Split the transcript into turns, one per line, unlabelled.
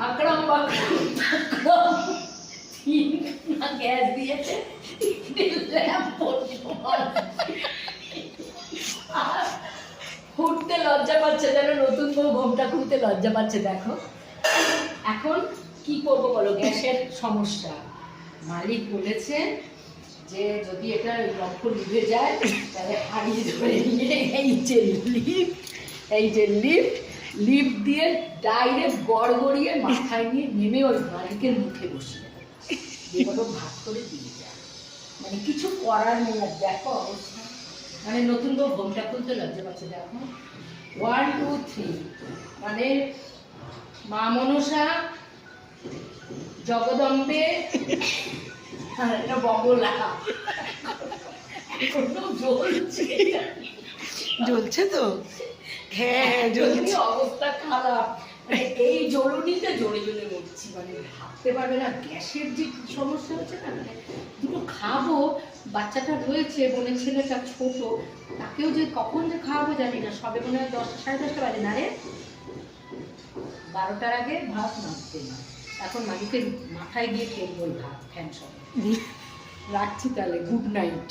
আকরাম gas দিয়েছে, ফুটতে লজ্জা পাচ্ছে, যেন নতুন বউ ঘোমটা খুলতে লজ্জা পাচ্ছে। দেখো এখন কি করবো বলো, গ্যাসের সমস্যা। মালিক বলেছে যে যদি এটা লক্ষ্য লিভে যায় তাহলে হারিয়ে ধরে নিয়ে এই যে লিফট দিয়ে ডাইরেক্ট গড়গড়িয়ে মাথায় নিয়ে নেমে ওই মালিকের মুখে বসিয়ে যেগুলো ভাগ করে দিয়ে যায়। মানে কিছু করার নেই। আর দেখো অবস্থা, মানে নতুন বউ ঘোমটা খুলতে লজ্জা পাচ্ছে। দেখো 1 2 3, মানে মা মনসা, জগদম্বে আর একটা বগলা
জ্বলছে তো, হ্যাঁ জ্বলছে।
অবস্থা খারাপ, মানে এই জ্বলুনিতে জ্বলে জ্বলে মরছি। মানে ভাবতে পারবে না গ্যাসের যে সমস্যা হচ্ছে না। মানে দুটো খাবো, বাচ্চাটা রয়েছে, বোনের ছেলেটা ছোট, তাকেও যে কখন যে খাওয়াবো জানি না। সবে মনে হয় 10টা 10:30 বাজে, না রে 12টার আগে ভাত নামতে না। এখন মালিকের মাথায় গিয়ে খেলবো ভাত, ফ্যান সব। রাখছি তাহলে, গুড নাইট।